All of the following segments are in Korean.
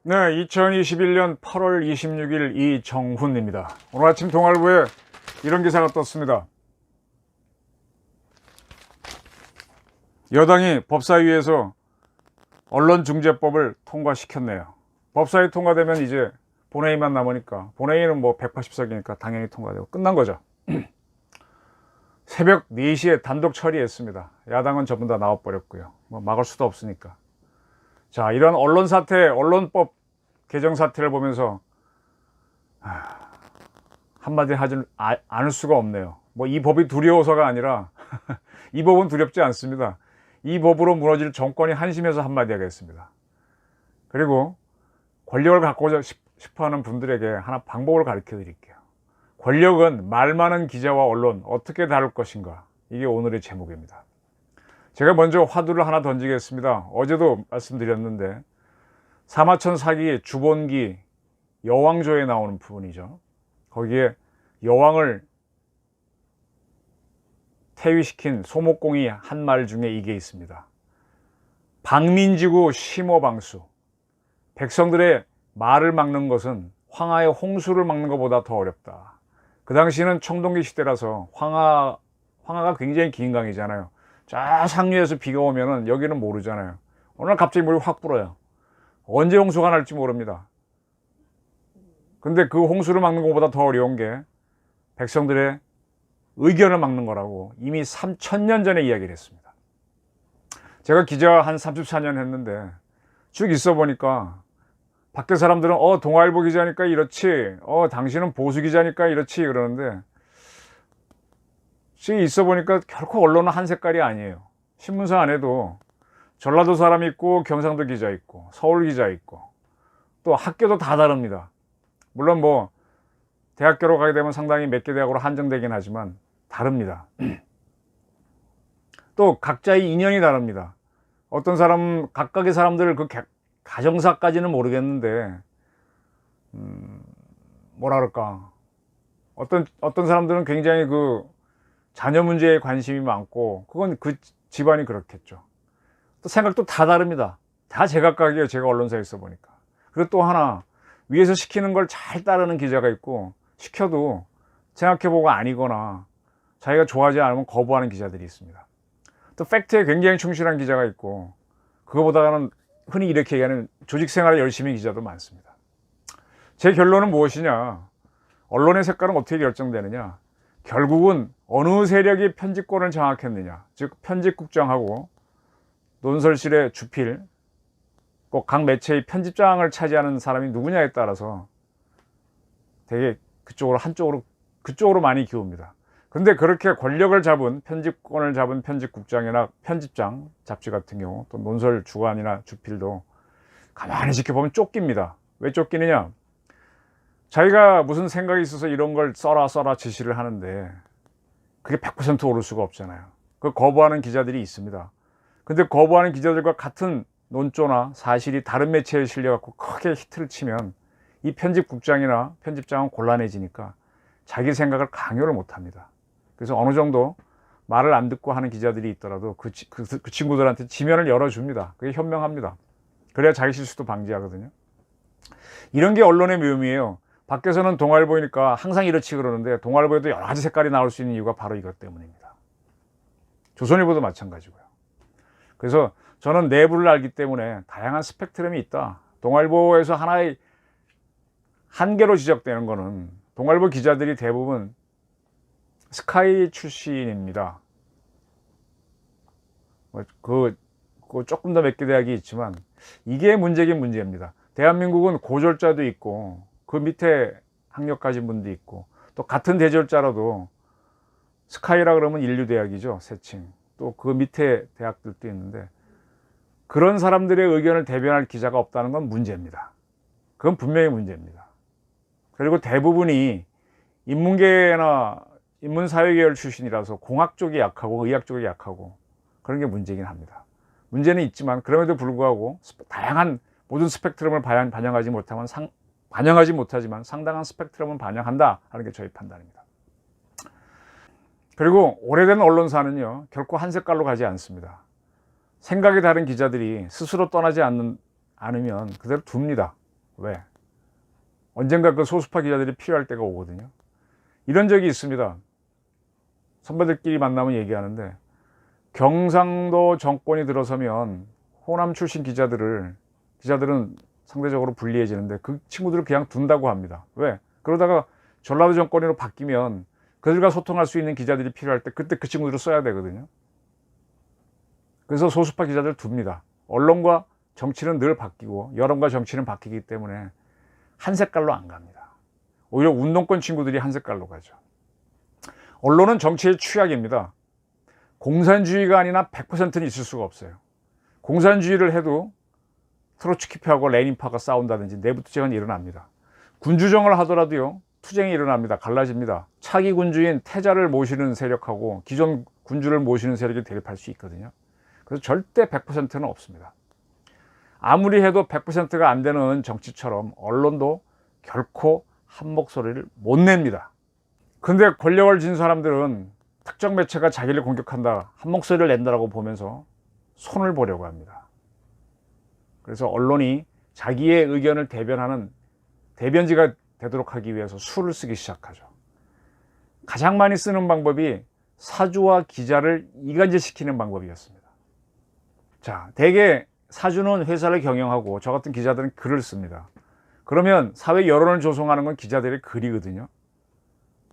네, 2021년 8월 26일 이정훈입니다. 오늘 아침 동아일보에 이런 기사가 떴습니다. 여당이 법사위에서 언론중재법을 통과시켰네요. 법사위 통과되면 이제 본회의만 남으니까, 본회의는 뭐 180석이니까 당연히 통과되고 끝난 거죠. 새벽 4시에 단독 처리했습니다. 야당은 전부 다 나와버렸고요. 뭐 막을 수도 없으니까. 자, 이런 언론 사태, 언론법 개정 사태를 보면서 한마디 하지 않을 수가 없네요. 뭐 이 법이 두려워서가 아니라 이 법은 두렵지 않습니다. 이 법으로 무너질 정권이 한심해서 한마디 하겠습니다. 그리고 권력을 갖고 싶어하는 분들에게 하나 방법을 가르쳐 드릴게요. 권력은 말 많은 기자와 언론 어떻게 다룰 것인가, 이게 오늘의 제목입니다. 제가 먼저 화두를 하나 던지겠습니다. 어제도 말씀드렸는데 사마천 사기 주본기 여왕조에 나오는 부분이죠. 거기에 여왕을 태위시킨 소목공이 한 말 중에 이게 있습니다. 방민지구 심호방수. 백성들의 말을 막는 것은 황하의 홍수를 막는 것보다 더 어렵다. 그 당시는 청동기 시대라서 황하가 굉장히 긴 강이잖아요. 저 상류에서 비가 오면은 여기는 모르잖아요. 어느 날 갑자기 물이 확 불어요. 언제 홍수가 날지 모릅니다. 근데 그 홍수를 막는 것보다 더 어려운 게 백성들의 의견을 막는 거라고 이미 3000년 전에 이야기를 했습니다. 제가 기자 한 34년 했는데 쭉 있어 보니까 밖에 사람들은 동아일보 기자니까 이렇지, 당신은 보수 기자니까 이렇지 그러는데 쭉 있어 보니까 결코 언론은 한 색깔이 아니에요. 신문사 안에도 전라도 사람 있고 경상도 기자 있고 서울 기자 있고 또 학교도 다 다릅니다. 물론 뭐 대학교로 가게 되면 상당히 몇 개 대학으로 한정되긴 하지만 다릅니다. 또 각자의 인연이 다릅니다. 어떤 사람, 각각의 사람들 그 가정사까지는 모르겠는데 뭐라 그럴까, 어떤 사람들은 굉장히 그 자녀 문제에 관심이 많고 그건 그 집안이 그렇겠죠. 또 생각도 다 다릅니다. 다 제각각이에요. 제가 언론사에 있어 보니까. 그리고 또 하나, 위에서 시키는 걸 잘 따르는 기자가 있고 시켜도 생각해보고 아니거나 자기가 좋아하지 않으면 거부하는 기자들이 있습니다. 또 팩트에 굉장히 충실한 기자가 있고 그거보다는 흔히 이렇게 얘기하는 조직 생활을 열심히 기자도 많습니다. 제 결론은 무엇이냐, 언론의 색깔은 어떻게 결정되느냐, 결국은 어느 세력이 편집권을 장악했느냐, 즉 편집국장하고 논설실의 주필, 꼭 각 매체의 편집장을 차지하는 사람이 누구냐에 따라서 되게 그쪽으로 많이 기웁니다. 근데 그렇게 권력을 잡은, 편집권을 잡은 편집국장이나 편집장, 잡지 같은 경우 또 논설 주관이나 주필도 가만히 지켜보면 쫓깁니다. 왜 쫓기느냐, 자기가 무슨 생각이 있어서 이런 걸 써라 지시를 하는데 그게 100% 옳을 수가 없잖아요. 그 거부하는 기자들이 있습니다. 근데 거부하는 기자들과 같은 논조나 사실이 다른 매체에 실려갖고 크게 히트를 치면 이 편집국장이나 편집장은 곤란해지니까 자기 생각을 강요를 못합니다. 그래서 어느 정도 말을 안 듣고 하는 기자들이 있더라도 그 친구들한테 지면을 열어줍니다. 그게 현명합니다. 그래야 자기 실수도 방지하거든요. 이런 게 언론의 묘미예요. 밖에서는 동아일보니까 항상 이렇지 그러는데 동아일보에도 여러 가지 색깔이 나올 수 있는 이유가 바로 이것 때문입니다. 조선일보도 마찬가지고요. 그래서 저는 내부를 알기 때문에 다양한 스펙트럼이 있다. 동아일보에서 하나의 한계로 지적되는 거는 동아일보 기자들이 대부분 스카이 출신입니다. 그 조금 더 몇 개 대학이 있지만 이게 문제긴 문제입니다. 대한민국은 고졸자도 있고 그 밑에 학력 가진 분도 있고 또 같은 대졸자라도 스카이라 그러면 인류대학이죠. 세칭. 또 그 밑에 대학들도 있는데 그런 사람들의 의견을 대변할 기자가 없다는 건 문제입니다. 그건 분명히 문제입니다. 그리고 대부분이 인문계나 인문사회계열 출신이라서 공학 쪽이 약하고 의학 쪽이 약하고 그런 게 문제긴 합니다. 문제는 있지만 그럼에도 불구하고 다양한 모든 스펙트럼을 반영하지 못하면 반영하지 못하지만 상당한 스펙트럼은 반영한다 하는 게 저희 판단입니다. 그리고 오래된 언론사는요, 결코 한 색깔로 가지 않습니다. 생각이 다른 기자들이 스스로 떠나지 않으면 그대로 둡니다. 왜? 언젠가 그 소수파 기자들이 필요할 때가 오거든요. 이런 적이 있습니다. 선배들끼리 만나면 얘기하는데, 경상도 정권이 들어서면 호남 출신 기자들은 상대적으로 불리해지는데 그 친구들을 그냥 둔다고 합니다. 왜? 그러다가 전라도 정권으로 바뀌면 그들과 소통할 수 있는 기자들이 필요할 때 그때 그 친구들을 써야 되거든요. 그래서 소수파 기자들 둡니다. 언론과 정치는 늘 바뀌고 여론과 정치는 바뀌기 때문에 한 색깔로 안 갑니다. 오히려 운동권 친구들이 한 색깔로 가죠. 언론은 정치의 취약입니다. 공산주의가 아니나 100%는 있을 수가 없어요. 공산주의를 해도 트로츠키파하고 레닌파가 싸운다든지 내부 투쟁은 일어납니다. 군주정을 하더라도요, 투쟁이 일어납니다. 갈라집니다. 차기 군주인 태자를 모시는 세력하고 기존 군주를 모시는 세력이 대립할 수 있거든요. 그래서 절대 100%는 없습니다. 아무리 해도 100%가 안 되는 정치처럼 언론도 결코 한 목소리를 못 냅니다. 근데 권력을 쥔 사람들은 특정 매체가 자기를 공격한다, 한 목소리를 낸다라고 보면서 손을 보려고 합니다. 그래서 언론이 자기의 의견을 대변하는 대변지가 되도록 하기 위해서 수를 쓰기 시작하죠. 가장 많이 쓰는 방법이 사주와 기자를 이간질시키는 방법이었습니다. 자, 대개 사주는 회사를 경영하고 저 같은 기자들은 글을 씁니다. 그러면 사회 여론을 조성하는 건 기자들의 글이거든요.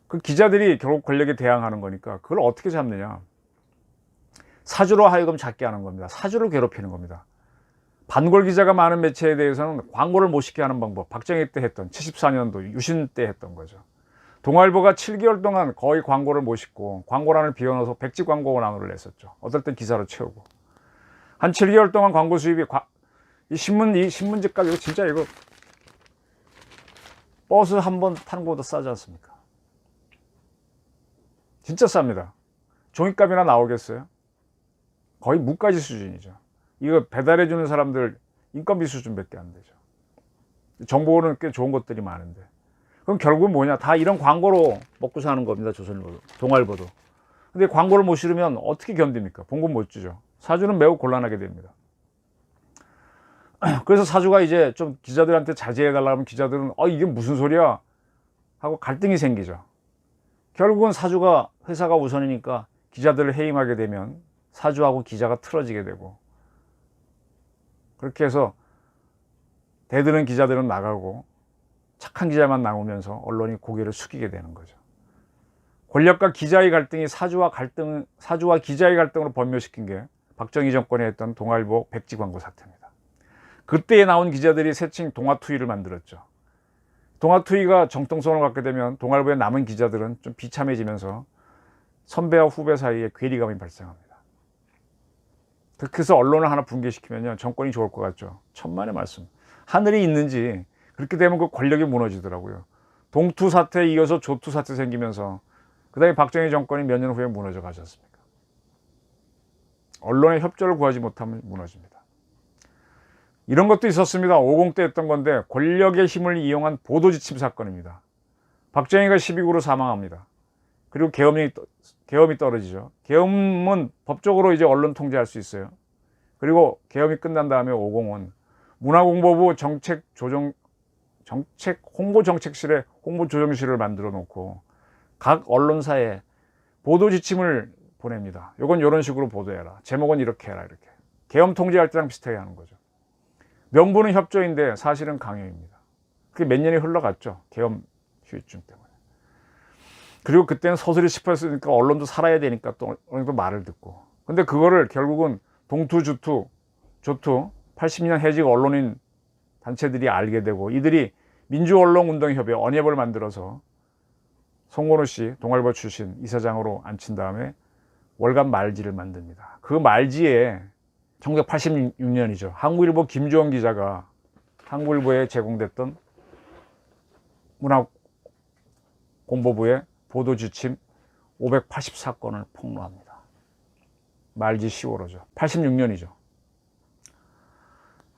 그 기자들이 결국 권력에 대항하는 거니까 그걸 어떻게 잡느냐. 사주로 하여금 잡게 하는 겁니다. 사주를 괴롭히는 겁니다. 반골 기자가 많은 매체에 대해서는 광고를 못 시게 하는 방법, 박정희 때 했던, 74년도 유신 때 했던 거죠. 동아일보가 7개월 동안 거의 광고를 못 싣고 광고란을 비워넣어서 백지 광고란을 냈었죠. 어떨 땐 기사로 채우고. 한 7개월 동안 광고 수입이 이 신문지 값 이거 진짜 이거 버스 한 번 타는 것보다 싸지 않습니까? 진짜 쌉니다. 종이값이나 나오겠어요? 거의 무가지 수준이죠. 이거 배달해주는 사람들 인건비 수준밖에 안 되죠. 정보는 꽤 좋은 것들이 많은데. 그럼 결국은 뭐냐? 다 이런 광고로 먹고 사는 겁니다. 조선일보도, 동아일보도. 근데 광고를 못 실으면 어떻게 견딥니까? 봉급 못 주죠. 사주는 매우 곤란하게 됩니다. 그래서 사주가 이제 좀 기자들한테 자제해달라고 하면 기자들은 이게 무슨 소리야? 하고 갈등이 생기죠. 결국은 사주가 회사가 우선이니까 기자들을 해임하게 되면 사주하고 기자가 틀어지게 되고, 그렇게 해서 대드는 기자들은 나가고 착한 기자만 나오면서 언론이 고개를 숙이게 되는 거죠. 권력과 기자의 갈등이 사주와 기자의 갈등으로 번묘시킨 게 박정희 정권이 했던 동아일보 백지 광고 사태입니다. 그때에 나온 기자들이 새칭 동아투이를 만들었죠. 동아투이가 정통성을 갖게 되면 동아일보에 남은 기자들은 좀 비참해지면서 선배와 후배 사이에 괴리감이 발생합니다. 그래서 언론을 하나 붕괴시키면요, 정권이 좋을 것 같죠. 천만의 말씀. 하늘이 있는지 그렇게 되면 그 권력이 무너지더라고요. 동투 사태에 이어서 조투 사태 생기면서 그 다음에 박정희 정권이 몇 년 후에 무너져 가지 않습니까? 언론의 협조를 구하지 못하면 무너집니다. 이런 것도 있었습니다. 50 때 했던 건데 권력의 힘을 이용한 보도지침 사건입니다. 박정희가 12구로 사망합니다. 그리고 계엄이 떨어지죠. 계엄은 법적으로 이제 언론 통제할 수 있어요. 그리고 계엄이 끝난 다음에 50은 문화공보부 홍보정책실에 홍보조정실을 만들어 놓고 각 언론사에 보도지침을 보냅니다. 이건 이런 식으로 보도해라. 제목은 이렇게 해라. 이렇게. 계엄 통제할 때랑 비슷하게 하는 거죠. 명분은 협조인데 사실은 강요입니다. 그게 몇 년이 흘러갔죠. 계엄 후유증 때문에. 그리고 그때는 서술이 짚었으니까 언론도 살아야 되니까 또 어느 정도 말을 듣고. 근데 그거를 결국은 동투, 주투, 조투, 80년 해직 언론인 단체들이 알게 되고 이들이 민주언론운동협회 언협을 만들어서 송건호 씨, 동아일보 출신 이사장으로 앉힌 다음에 월간 말지를 만듭니다. 그 말지에 1986년이죠. 한국일보 김주원 기자가 한국일보에 제공됐던 문화공보부의 보도지침 584건을 폭로합니다. 말지 10월호죠. 86년이죠.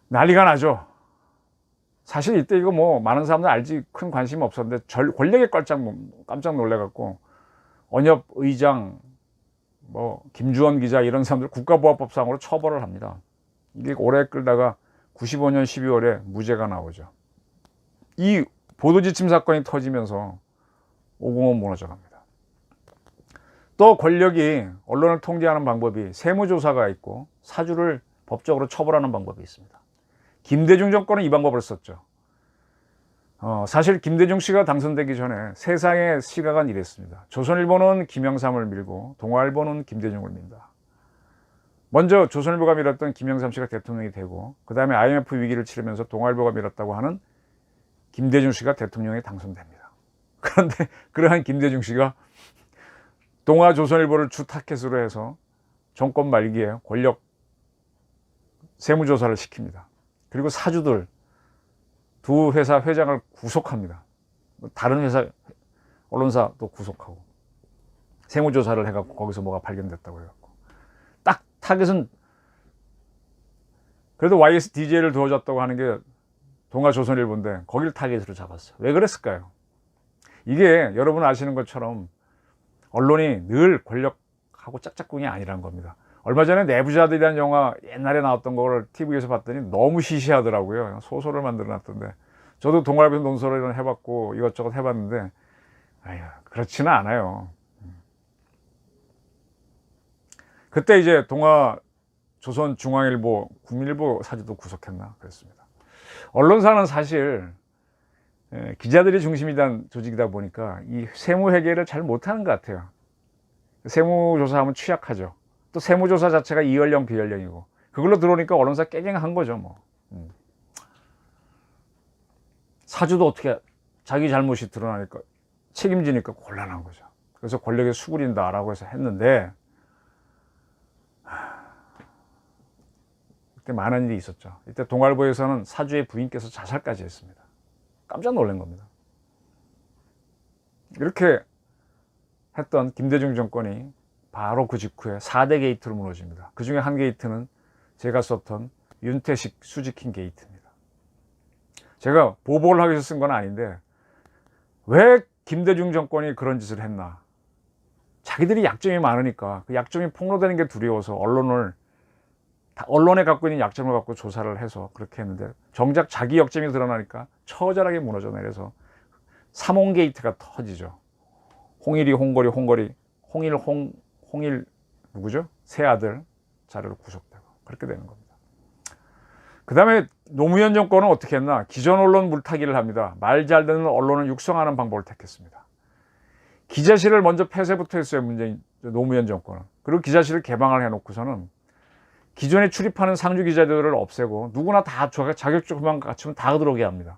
난리가 나죠. 사실 이때 이거 뭐 많은 사람들 알지 큰 관심이 없었는데 권력에 깜짝 놀래갖고 언협 의장, 뭐 김주원 기자 이런 사람들 국가보안법상으로 처벌을 합니다. 이게 오래 끌다가 95년 12월에 무죄가 나오죠. 이 보도지침 사건이 터지면서 오공은 무너져갑니다. 또 권력이 언론을 통제하는 방법이 세무조사가 있고 사주를 법적으로 처벌하는 방법이 있습니다. 김대중 정권은 이 방법을 썼죠. 사실 김대중 씨가 당선되기 전에 세상의 시각은 이랬습니다. 조선일보는 김영삼을 밀고 동아일보는 김대중을 민다. 먼저 조선일보가 밀었던 김영삼 씨가 대통령이 되고 그 다음에 IMF 위기를 치르면서 동아일보가 밀었다고 하는 김대중 씨가 대통령에 당선됩니다. 그런데 그러한 김대중 씨가 동아조선일보를 주 타켓으로 해서 정권 말기에 권력 세무조사를 시킵니다. 그리고 사주들 두 회사 회장을 구속합니다. 다른 회사 언론사도 구속하고 세무조사를 해갖고 거기서 뭐가 발견됐다고 해갖고 딱 타겟은 그래도 YSDJ를 도와줬다고 하는 게 동아조선일보인데 거길 타겟으로 잡았어요. 왜 그랬을까요? 이게 여러분 아시는 것처럼 언론이 늘 권력하고 짝짝꿍이 아니란 겁니다. 얼마 전에 내부자들이라는 영화 옛날에 나왔던 걸 TV에서 봤더니 너무 시시하더라고요. 소설을 만들어 놨던데 저도 동아일보에서 논설을 해봤고 이것저것 해봤는데 아유 그렇지는 않아요. 그때 이제 동아조선중앙일보, 국민일보 사주도 구속했나 그랬습니다. 언론사는 사실 기자들이 중심이란 조직이다 보니까 이 세무회계를 잘 못하는 것 같아요. 세무조사하면 취약하죠. 또 세무조사 자체가 이연령 비연령이고 그걸로 들어오니까 언론사 깨갱한 거죠 뭐. 사주도 어떻게 자기 잘못이 드러나니까 책임지니까 곤란한 거죠. 그래서 권력에 수그린다라고 해서 했는데 그때 많은 일이 있었죠. 이때 동아일보에서는 사주의 부인께서 자살까지 했습니다. 깜짝 놀란 겁니다. 이렇게 했던 김대중 정권이 바로 그 직후에 4대 게이트로 무너집니다. 그 중에 한 게이트는 제가 썼던 윤태식 수지킨 게이트입니다. 제가 보복을 하기 위해서 쓴 건 아닌데 왜 김대중 정권이 그런 짓을 했나. 자기들이 약점이 많으니까 그 약점이 폭로되는 게 두려워서 언론에 갖고 있는 약점을 갖고 조사를 해서 그렇게 했는데 정작 자기 약점이 드러나니까 처절하게 무너져 내려서 삼홍 게이트가 터지죠. 홍일이 홍거리 홍일 누구죠? 새 아들 자료로 구속되고 그렇게 되는 겁니다. 그 다음에 노무현 정권은 어떻게 했나? 기존 언론 물타기를 합니다. 말 잘 듣는 언론을 육성하는 방법을 택했습니다. 기자실을 먼저 폐쇄부터 했어요. 노무현 정권은. 그리고 기자실을 개방을 해놓고서는 기존에 출입하는 상주 기자들을 없애고 누구나 다 자격증만 갖추면 다 들어오게 합니다.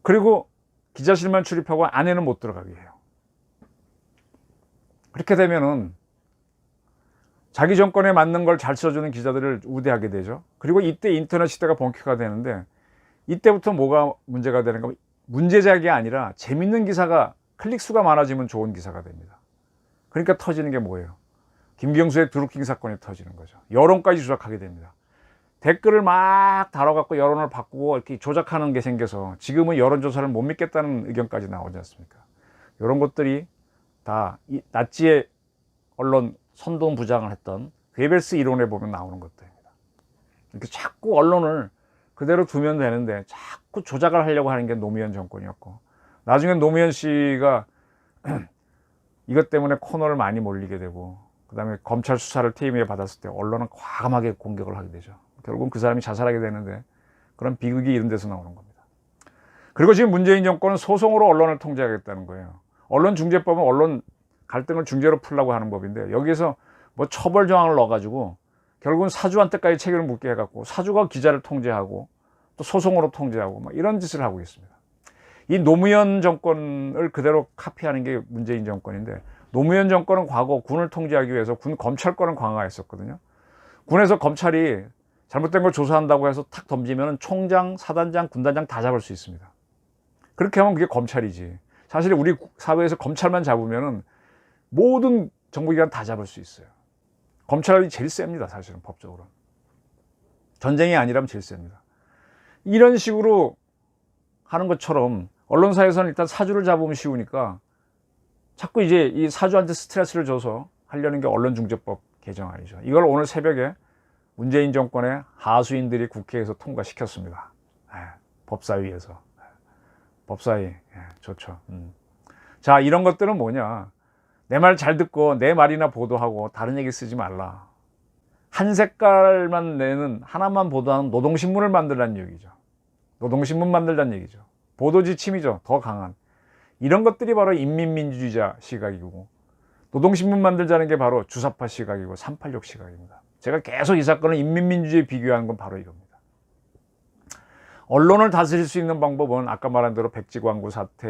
그리고 기자실만 출입하고 안에는 못 들어가게 해요. 그렇게 되면은 자기 정권에 맞는 걸 잘 써주는 기자들을 우대하게 되죠. 그리고 이때 인터넷 시대가 본격화가 되는데 이때부터 뭐가 문제가 되는가? 문제작이 아니라 재밌는 기사가 클릭 수가 많아지면 좋은 기사가 됩니다. 그러니까 터지는 게 뭐예요? 김경수의 드루킹 사건이 터지는 거죠. 여론까지 조작하게 됩니다. 댓글을 막 다뤄갖고 여론을 바꾸고 이렇게 조작하는 게 생겨서 지금은 여론조사를 못 믿겠다는 의견까지 나오지 않습니까? 이런 것들이 다 나치의 언론 선동 부장을 했던 괴벨스 이론에 보면 나오는 것들입니다. 이렇게 자꾸 언론을 그대로 두면 되는데 자꾸 조작을 하려고 하는 게 노무현 정권이었고 나중에 노무현 씨가 이것 때문에 코너를 많이 몰리게 되고 그 다음에 검찰 수사를 퇴임에 받았을 때 언론은 과감하게 공격을 하게 되죠. 결국은 그 사람이 자살하게 되는데 그런 비극이 이런 데서 나오는 겁니다. 그리고 지금 문재인 정권은 소송으로 언론을 통제하겠다는 거예요. 언론중재법은 언론 갈등을 중재로 풀려고 하는 법인데 여기에서 뭐 처벌 조항을 넣어가지고 결국은 사주한테까지 책임을 묻게 해갖고 사주가 기자를 통제하고 또 소송으로 통제하고 막 이런 짓을 하고 있습니다. 이 노무현 정권을 그대로 카피하는 게 문재인 정권인데 노무현 정권은 과거 군을 통제하기 위해서 군 검찰권을 강화했었거든요. 군에서 검찰이 잘못된 걸 조사한다고 해서 탁 덤지면 총장, 사단장, 군단장 다 잡을 수 있습니다. 그렇게 하면 그게 검찰이지. 사실 우리 사회에서 검찰만 잡으면 모든 정부기관 다 잡을 수 있어요. 검찰이 제일 셉니다. 사실은 법적으로. 전쟁이 아니라면 제일 셉니다. 이런 식으로 하는 것처럼 언론사에서는 일단 사주를 잡으면 쉬우니까 자꾸 이제 이 사주한테 스트레스를 줘서 하려는 게 언론중재법 개정안이죠. 이걸 오늘 새벽에 문재인 정권의 하수인들이 국회에서 통과시켰습니다. 법사위에서. 법사위. 좋죠. 자, 이런 것들은 뭐냐. 내 말 잘 듣고 내 말이나 보도하고 다른 얘기 쓰지 말라. 한 색깔만 내는, 하나만 보도하는 노동신문을 만들라는 얘기죠. 노동신문 만들라는 얘기죠. 보도지침이죠. 더 강한. 이런 것들이 바로 인민민주주의자 시각이고, 노동신문 만들자는 게 바로 주사파 시각이고 386 시각입니다. 제가 계속 이 사건을 인민민주주의에 비교하는 건 바로 이겁니다. 언론을 다스릴 수 있는 방법은 아까 말한 대로 백지 광고 사태,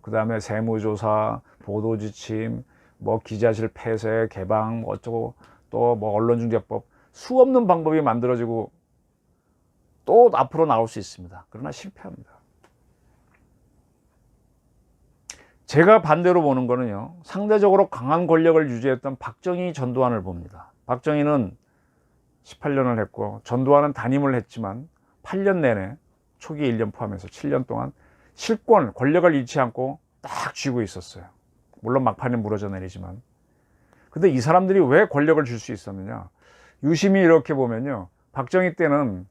그 다음에 세무조사, 보도지침, 뭐 기자실 폐쇄, 개방, 뭐 어쩌고, 또 뭐 언론중재법, 수없는 방법이 만들어지고 또 앞으로 나올 수 있습니다. 그러나 실패합니다. 제가 반대로 보는 거는요, 상대적으로 강한 권력을 유지했던 박정희, 전두환을 봅니다. 박정희는 18년을 했고 전두환은 단임을 했지만 8년 내내, 초기 1년 포함해서 7년 동안 실권, 권력을 잃지 않고 딱 쥐고 있었어요. 물론 막판에 무너져 내리지만. 근데 이 사람들이 왜 권력을 줄 수 있었느냐, 유심히 이렇게 보면요, 박정희 때는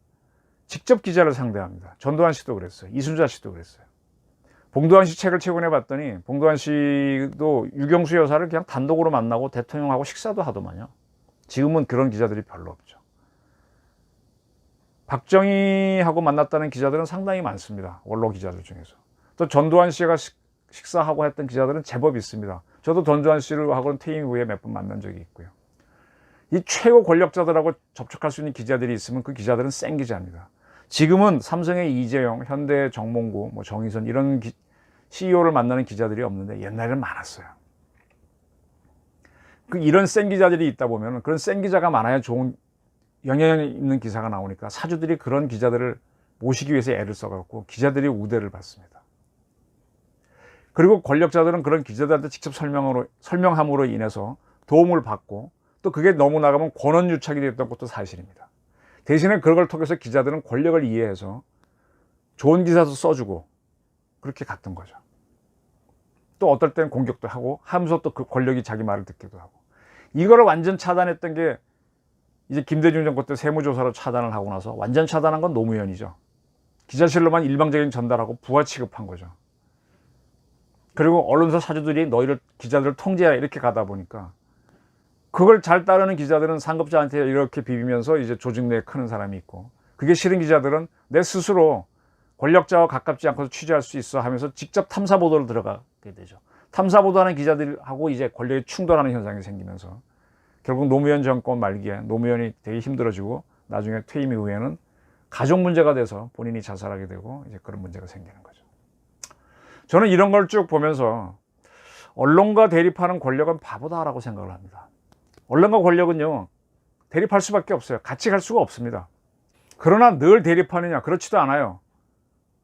직접 기자를 상대합니다. 전두환 씨도 그랬어요. 이순자 씨도 그랬어요. 봉도환 씨 책을 최근에 봤더니 봉도환 씨도 유경수 여사를 그냥 단독으로 만나고 대통령하고 식사도 하더만요. 지금은 그런 기자들이 별로 없죠. 박정희하고 만났다는 기자들은 상당히 많습니다. 원로 기자들 중에서. 또 전두환 씨가 식사하고 했던 기자들은 제법 있습니다. 저도 전두환 씨하고는 퇴임 후에 몇 번 만난 적이 있고요. 이 최고 권력자들하고 접촉할 수 있는 기자들이 있으면 그 기자들은 센 기자입니다. 지금은 삼성의 이재용, 현대의 정몽구, 뭐 정의선 이런 CEO를 만나는 기자들이 없는데 옛날에는 많았어요. 이런 센 기자들이 있다 보면, 그런 센 기자가 많아야 좋은 영향력 있는 기사가 나오니까 사주들이 그런 기자들을 모시기 위해서 애를 써갖고 기자들이 우대를 받습니다. 그리고 권력자들은 그런 기자들한테 직접 설명함으로 인해서 도움을 받고, 또 그게 너무 나가면 권언유착이 됐던 것도 사실입니다. 대신에 그걸 통해서 기자들은 권력을 이해해서 좋은 기사도 써주고 그렇게 갔던 거죠. 또 어떨 땐 공격도 하고 하면서 또 그 권력이 자기 말을 듣기도 하고. 이거를 완전 차단했던 게 이제 김대중 정권 때 세무조사로 차단을 하고 나서 완전 차단한 건 노무현이죠. 기자실로만 일방적인 전달하고 부하 취급한 거죠. 그리고 언론사 사주들이 너희를, 기자들을 통제하라 이렇게 가다 보니까 그걸 잘 따르는 기자들은 상급자한테 이렇게 비비면서 이제 조직 내에 크는 사람이 있고, 그게 싫은 기자들은 내 스스로 권력자와 가깝지 않고도 취재할 수 있어 하면서 직접 탐사 보도를 들어가게 되죠. 탐사 보도하는 기자들하고 이제 권력이 충돌하는 현상이 생기면서 결국 노무현 정권 말기에 노무현이 되게 힘들어지고 나중에 퇴임 이후에는 가족 문제가 돼서 본인이 자살하게 되고 이제 그런 문제가 생기는 거죠. 저는 이런 걸 쭉 보면서 언론과 대립하는 권력은 바보다라고 생각을 합니다. 언론과 권력은요, 대립할 수밖에 없어요. 같이 갈 수가 없습니다. 그러나 늘 대립하느냐? 그렇지도 않아요.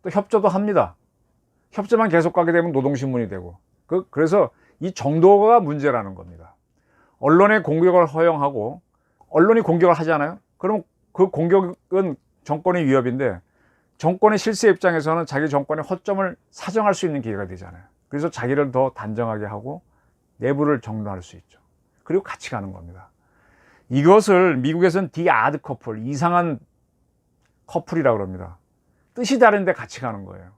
또 협조도 합니다. 협조만 계속 가게 되면 노동신문이 되고, 그래서 이 정도가 문제라는 겁니다. 언론의 공격을 허용하고 언론이 공격을 하잖아요. 그럼 그 공격은 정권의 위협인데, 정권의 실세 입장에서는 자기 정권의 허점을 사정할 수 있는 기회가 되잖아요. 그래서 자기를 더 단정하게 하고 내부를 정돈할 수 있죠. 그리고 같이 가는 겁니다. 이것을 미국에서는 디아드 커플, 이상한 커플이라고 그럽니다. 뜻이 다른데 같이 가는 거예요.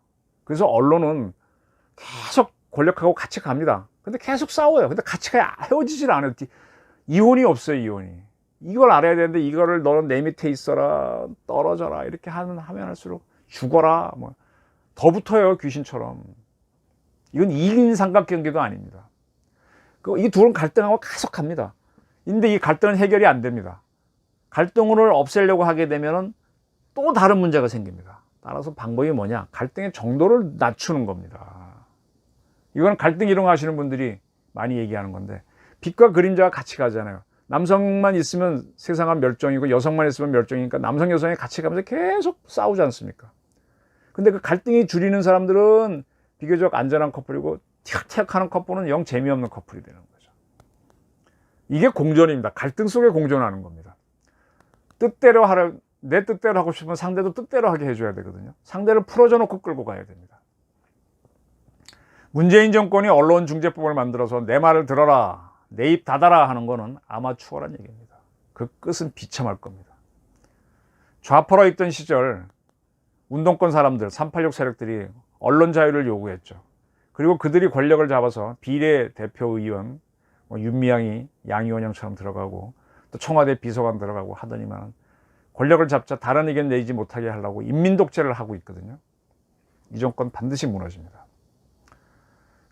그래서 언론은 계속 권력하고 같이 갑니다. 근데 계속 싸워요. 근데 같이 가야 헤어지질 않아요. 이혼이 없어요, 이혼이. 이걸 알아야 되는데, 이거를 너는 내 밑에 있어라, 떨어져라, 이렇게 하면 할수록 죽어라, 뭐 더 붙어요, 귀신처럼. 이건 2인 삼각경기도 아닙니다. 이 둘은 갈등하고 계속 갑니다. 근데 이 갈등은 해결이 안 됩니다. 갈등을 없애려고 하게 되면 또 다른 문제가 생깁니다. 따라서 방법이 뭐냐? 갈등의 정도를 낮추는 겁니다. 이건 갈등 이런 거 하시는 분들이 많이 얘기하는 건데, 빛과 그림자가 같이 가잖아요. 남성만 있으면 세상은 멸종이고 여성만 있으면 멸종이니까 남성 여성이 같이 가면서 계속 싸우지 않습니까? 근데 그 갈등이 줄이는 사람들은 비교적 안전한 커플이고, 티격태격하는 커플은 영 재미없는 커플이 되는 거죠. 이게 공존입니다. 갈등 속에 공존하는 겁니다. 뜻대로 내 뜻대로 하고 싶으면 상대도 뜻대로 하게 해줘야 되거든요. 상대를 풀어줘 놓고 끌고 가야 됩니다. 문재인 정권이 언론중재법을 만들어서 내 말을 들어라, 내 입 닫아라 하는 거는 아마추어란 얘기입니다. 그 끝은 비참할 겁니다. 좌파로 있던 시절 운동권 사람들, 386 세력들이 언론 자유를 요구했죠. 그리고 그들이 권력을 잡아서 비례대표의원, 윤미향이 양이원영처럼 들어가고 또 청와대 비서관 들어가고 하더니만 권력을 잡자 다른 의견 내지 못하게 하려고 인민독재를 하고 있거든요. 이 정권 반드시 무너집니다.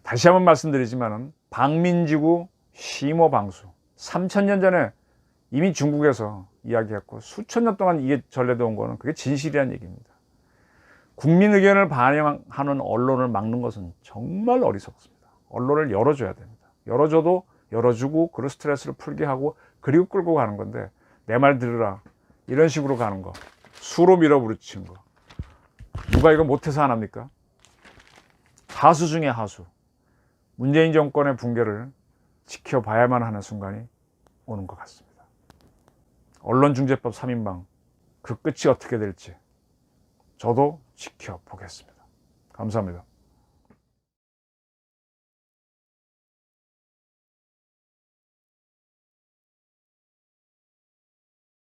다시 한번 말씀드리지만 방민지구 심호방수 3000년 전에 이미 중국에서 이야기했고 수천 년 동안 이게 전래돼 온 거는 그게 진실이란 얘기입니다. 국민 의견을 반영하는 언론을 막는 것은 정말 어리석습니다. 언론을 열어줘야 됩니다. 열어줘도 열어주고 그 스트레스를 풀게 하고 그리고 끌고 가는 건데 내 말 들으라 이런 식으로 가는 거, 수로 밀어부딪힌 거, 누가 이거 못해서 안 합니까? 하수 중에 하수. 문재인 정권의 붕괴를 지켜봐야만 하는 순간이 오는 것 같습니다. 언론중재법 3인방 그 끝이 어떻게 될지 저도 지켜보겠습니다. 감사합니다.